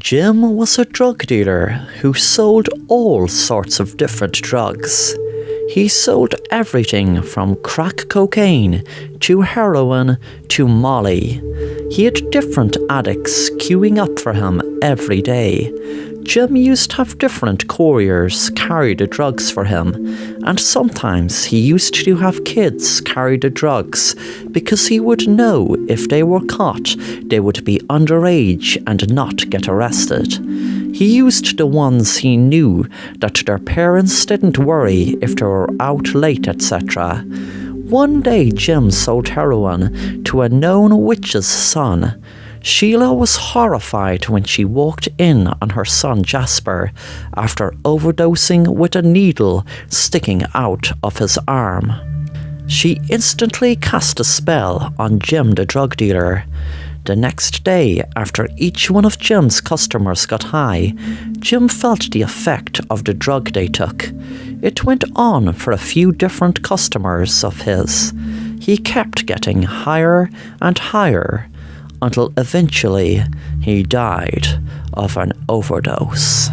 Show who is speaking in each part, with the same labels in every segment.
Speaker 1: Jim was a drug dealer who sold all sorts of different drugs. He sold everything from crack cocaine to heroin to Molly. He had different addicts queuing up for him every day. Jim used to have different couriers carry the drugs for him, and sometimes he used to have kids carry the drugs because he would know if they were caught, they would be underage and not get arrested. He used the ones he knew that their parents didn't worry if they were out late, etc. One day Jim sold heroin to a known witch's son. Sheila was horrified when she walked in on her son Jasper after overdosing with a needle sticking out of his arm. She instantly cast a spell on Jim the drug dealer. The next day, after each one of Jim's customers got high, Jim felt the effect of the drug they took. It went on for a few different customers of his. He kept getting higher and higher, until eventually he died of an overdose.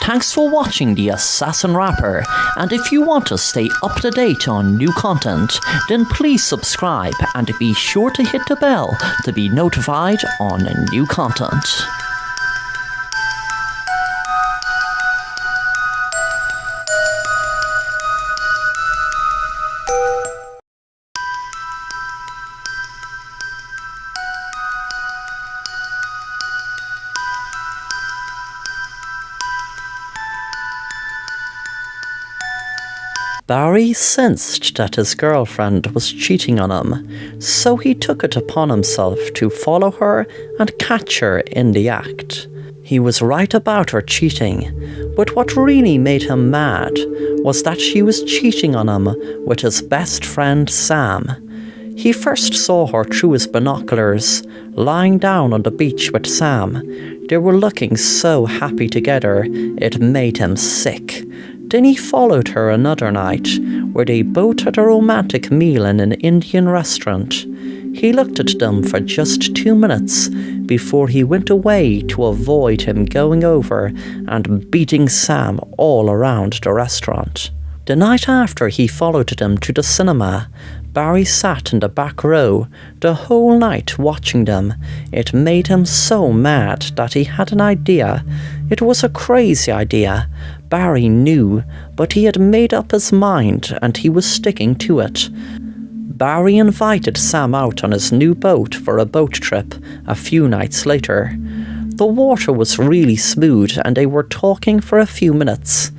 Speaker 1: Thanks for watching The Assassin Rapper, and if you want to stay up to date on new content, then please subscribe and be sure to hit the bell to be notified on new content. Barry sensed that his girlfriend was cheating on him, so he took it upon himself to follow her and catch her in the act. He was right about her cheating, but what really made him mad was that she was cheating on him with his best friend Sam. He first saw her through his binoculars, lying down on the beach with Sam. They were looking so happy together, it made him sick. Then he followed her another night, where they both had a romantic meal in an Indian restaurant. He looked at them for just 2 minutes before he went away to avoid him going over and beating Sam all around the restaurant. The night after he followed them to the cinema, Barry sat in the back row the whole night watching them. It made him so mad that he had an idea. It was a crazy idea. Barry knew, but he had made up his mind and he was sticking to it. Barry invited Sam out on his new boat for a boat trip a few nights later. The water was really smooth and they were talking for a few minutes,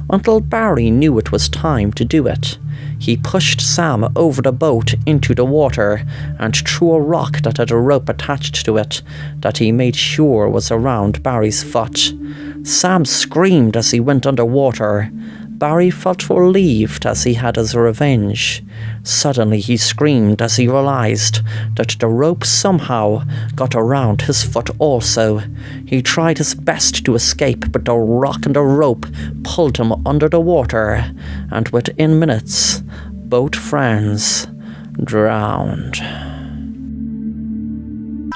Speaker 1: until Barry knew it was time to do it. He pushed Sam over the boat into the water and threw a rock that had a rope attached to it that he made sure was around Barry's foot. Sam screamed as he went underwater. Barry felt relieved as he had his revenge. Suddenly he screamed as he realized that the rope somehow got around his foot also. He tried his best to escape, but the rock and the rope pulled him under the water, and within minutes, both friends drowned.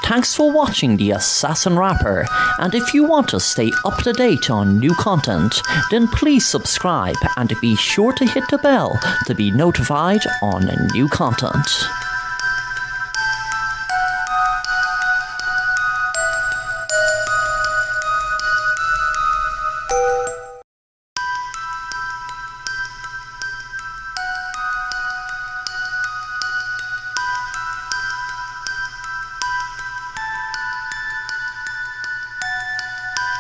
Speaker 1: Thanks for watching The Assassin Rapper, and if you want to stay up to date on new content, then please subscribe and be sure to hit the bell to be notified on new content.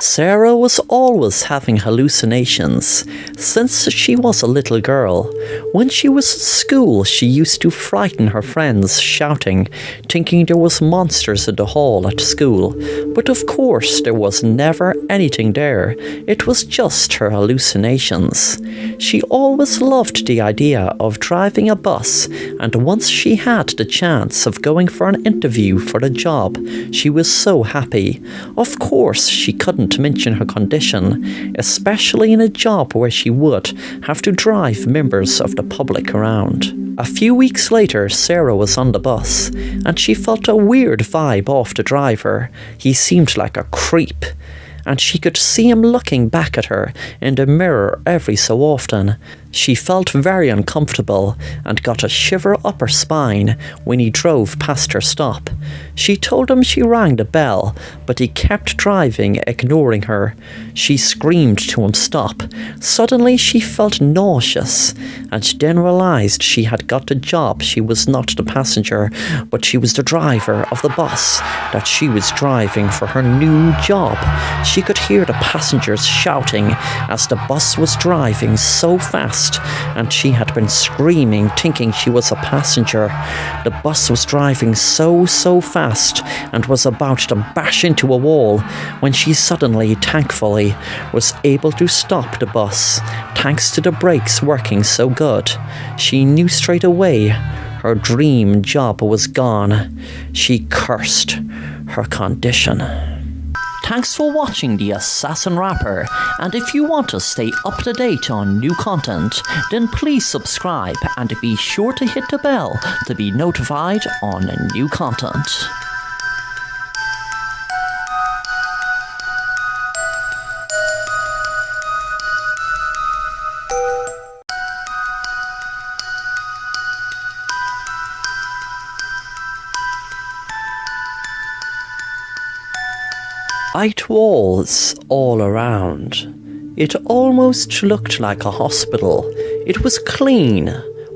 Speaker 1: Sarah was always having hallucinations since she was a little girl. When she was at school, she used to frighten her friends, shouting, thinking there was monsters in the hall at school. But of course, there was never anything there. It was just her hallucinations. She always loved the idea of driving a bus, and once she had the chance of going for an interview for the job, she was so happy. Of course, she couldn't mention her condition, especially in a job where she would have to drive members of the public around. A few weeks later, Sarah was on the bus, and she felt a weird vibe off the driver. He seemed like a creep, and she could see him looking back at her in the mirror every so often. She felt very uncomfortable and got a shiver up her spine when he drove past her stop. She told him she rang the bell, but he kept driving, ignoring her. She screamed to him stop. Suddenly she felt nauseous, and then realised she had got the job. She was not the passenger, but she was the driver of the bus that she was driving for her new job. She could hear the passengers shouting as the bus was driving so fast, and she had been screaming, thinking she was a passenger. The bus was driving so fast and was about to bash into a wall when she suddenly, thankfully, was able to stop the bus, thanks to the brakes working so good. She knew straight away her dream job was gone. She cursed her condition. Thanks for watching The Assassin Rapper, and if you want to stay up to date on new content, then please subscribe and be sure to hit the bell to be notified on new content. White walls all around. It almost looked like a hospital. It was clean.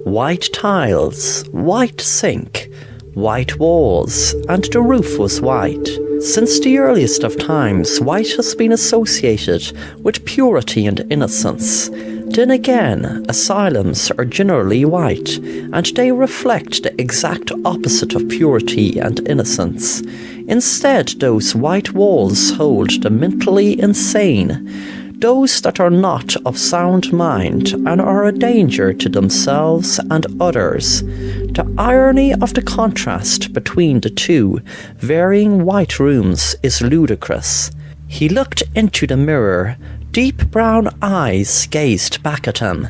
Speaker 1: White tiles, white sink, white walls, and the roof was white. Since the earliest of times, white has been associated with purity and innocence. Then again, asylums are generally white, and they reflect the exact opposite of purity and innocence. Instead, those white walls hold the mentally insane, those that are not of sound mind and are a danger to themselves and others. The irony of the contrast between the two varying white rooms is ludicrous. He looked into the mirror. Deep brown eyes gazed back at him.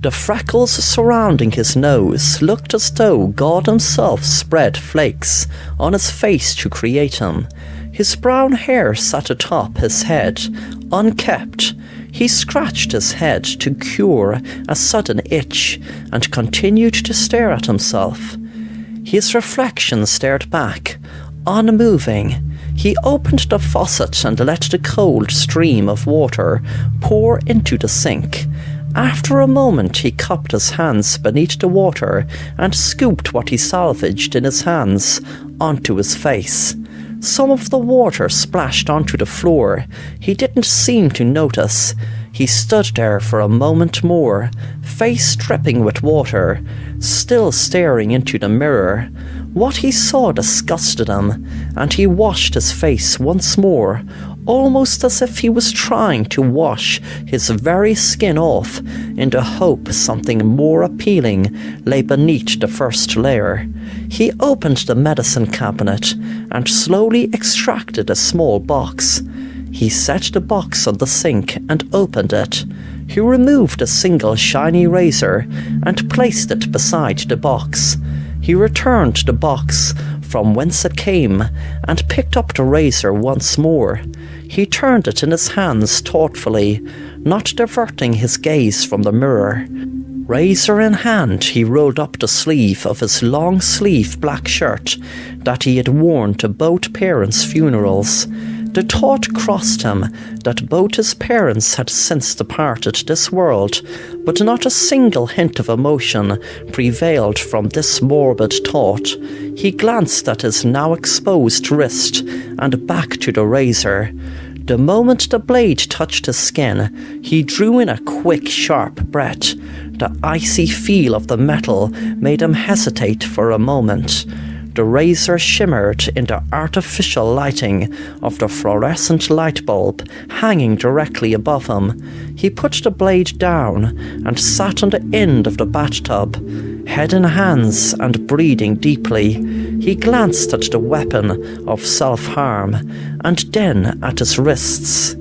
Speaker 1: The freckles surrounding his nose looked as though God himself spread flakes on his face to create him. His brown hair sat atop his head, unkempt. He scratched his head to cure a sudden itch and continued to stare at himself. His reflection stared back, unmoving. He opened the faucet and let the cold stream of water pour into the sink. After a moment, he cupped his hands beneath the water and scooped what he salvaged in his hands onto his face. Some of the water splashed onto the floor. He didn't seem to notice. He stood there for a moment more, face dripping with water, still staring into the mirror. What he saw disgusted him, and he washed his face once more, almost as if he was trying to wash his very skin off in the hope something more appealing lay beneath the first layer. He opened the medicine cabinet and slowly extracted a small box. He set the box on the sink and opened it. He removed a single shiny razor and placed it beside the box. He returned the box from whence it came and picked up the razor once more. He turned it in his hands thoughtfully, not diverting his gaze from the mirror. Razor in hand, he rolled up the sleeve of his long-sleeve black shirt that he had worn to both parents' funerals. The thought crossed him that both his parents had since departed this world, but not a single hint of emotion prevailed from this morbid thought. He glanced at his now exposed wrist and back to the razor. The moment the blade touched his skin, he drew in a quick, sharp breath. The icy feel of the metal made him hesitate for a moment. The razor shimmered in the artificial lighting of the fluorescent light bulb hanging directly above him. He put the blade down and sat on the end of the bathtub, head in hands and breathing deeply. He glanced at the weapon of self-harm and then at his wrists.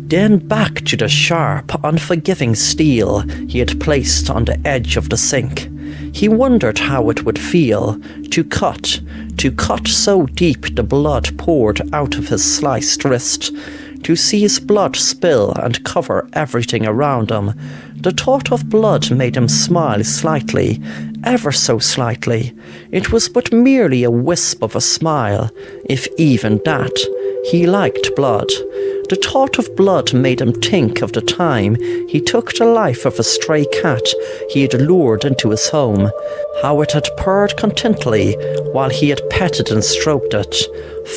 Speaker 1: Then back to the sharp, unforgiving steel he had placed on the edge of the sink. He wondered how it would feel to cut so deep the blood poured out of his sliced wrist, to see his blood spill and cover everything around him. The thought of blood made him smile slightly, ever so slightly. It was but merely a wisp of a smile, if even that. He liked blood. The thought of blood made him think of the time he took the life of a stray cat he had lured into his home, how it had purred contentedly while he had petted and stroked it,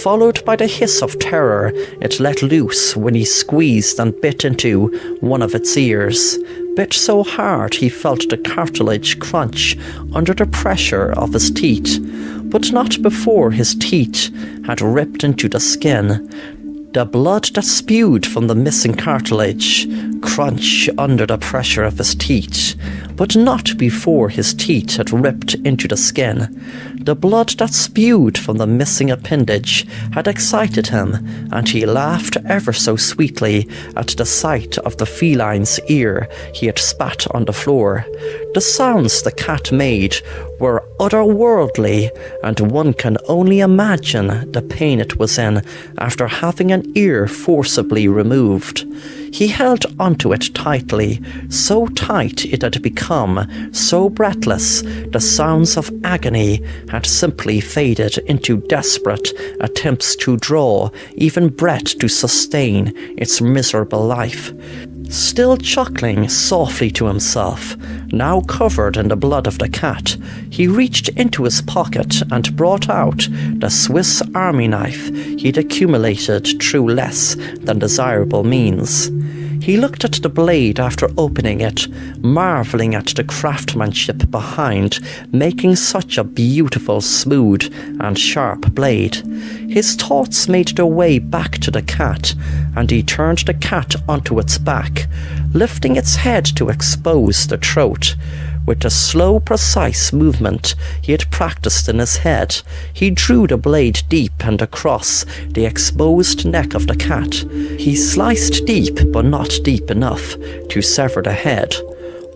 Speaker 1: followed by the hiss of terror it let loose when he squeezed and bit into one of its ears, bit so hard he felt the cartilage crunch under the pressure of his teeth, but not before his teeth had ripped into the skin. The blood that spewed from the missing cartilage crunch under the pressure of his teeth, but not before his teeth had ripped into the skin. The blood that spewed from the missing appendage had excited him, and he laughed ever so sweetly at the sight of the feline's ear he had spat on the floor. The sounds the cat made were otherworldly, and one can only imagine the pain it was in after having an ear forcibly removed. He held onto it tightly, so tight it had become so breathless the sounds of agony had simply faded into desperate attempts to draw even breath to sustain its miserable life. Still chuckling softly to himself, now covered in the blood of the cat, he reached into his pocket and brought out the Swiss Army knife he'd accumulated through less than desirable means. He looked at the blade after opening it, marvelling at the craftsmanship behind making such a beautiful, smooth and sharp blade. His thoughts made their way back to the cat, and he turned the cat onto its back, lifting its head to expose the throat. With a slow, precise movement he had practiced in his head, he drew the blade deep and across the exposed neck of the cat. He sliced deep, but not deep enough to sever the head.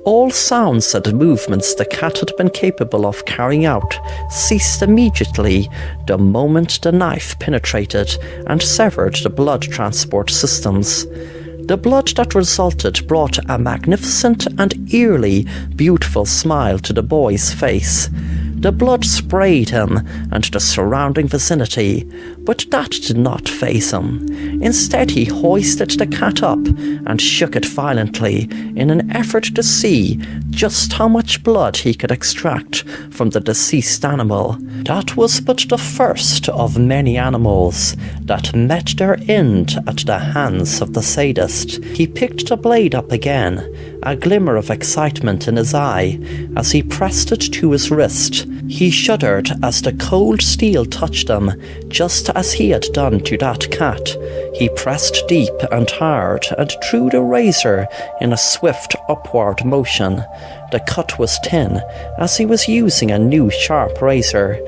Speaker 1: All sounds and movements the cat had been capable of carrying out ceased immediately the moment the knife penetrated and severed the blood transport systems. The blood that resulted brought a magnificent and eerily beautiful smile to the boy's face. The blood sprayed him and the surrounding vicinity, but that did not faze him. Instead, he hoisted the cat up and shook it violently in an effort to see just how much blood he could extract from the deceased animal. That was but the first of many animals that met their end at the hands of the sadist. He picked the blade up again, a glimmer of excitement in his eye as he pressed it to his wrist. He shuddered as the cold steel touched him, just as he had done to that cat. He pressed deep and hard and drew the razor in a swift upward motion. The cut was thin, as he was using a new sharp razor,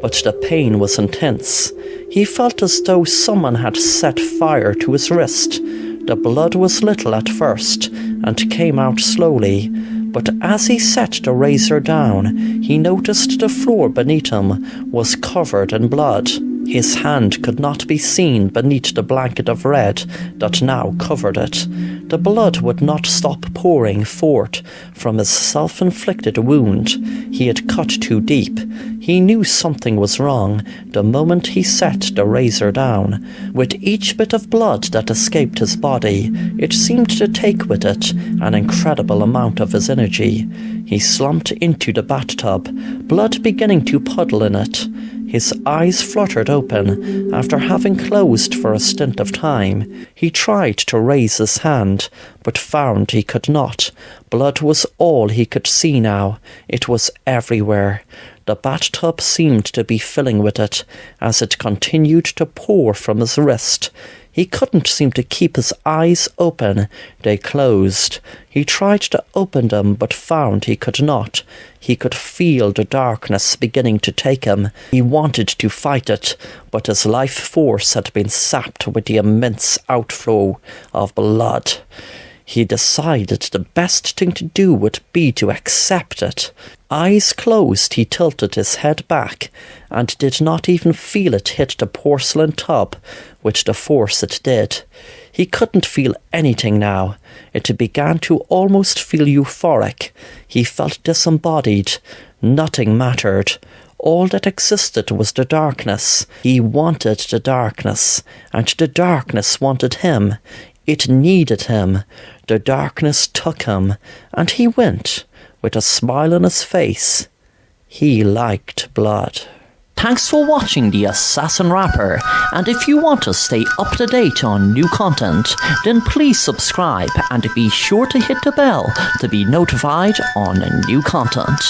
Speaker 1: but the pain was intense. He felt as though someone had set fire to his wrist. The blood was little at first, and came out slowly, but as he set the razor down, he noticed the floor beneath him was covered in blood. His hand could not be seen beneath the blanket of red that now covered it. The blood would not stop pouring forth from his self-inflicted wound. He had cut too deep. He knew something was wrong the moment he set the razor down. With each bit of blood that escaped his body, it seemed to take with it an incredible amount of his energy. He slumped into the bathtub, blood beginning to puddle in it. His eyes fluttered open after having closed for a stint of time. He tried to raise his hand, but found he could not. Blood was all he could see now. It was everywhere. The bathtub seemed to be filling with it as it continued to pour from his wrist. He couldn't seem to keep his eyes open. They closed. He tried to open them, but found he could not. He could feel the darkness beginning to take him. He wanted to fight it, but his life force had been sapped with the immense outflow of blood. He decided the best thing to do would be to accept it. Eyes closed, he tilted his head back, and did not even feel it hit the porcelain tub with the force it did. He couldn't feel anything now. It began to almost feel euphoric. He felt disembodied. Nothing mattered. All that existed was the darkness. He wanted the darkness, and the darkness wanted him. It needed him. The darkness took him, and he went, with a smile on his face. He liked blood. Thanks for watching The Assassin Rapper, and if you want to stay up to date on new content, then please subscribe and be sure to hit the bell to be notified on new content.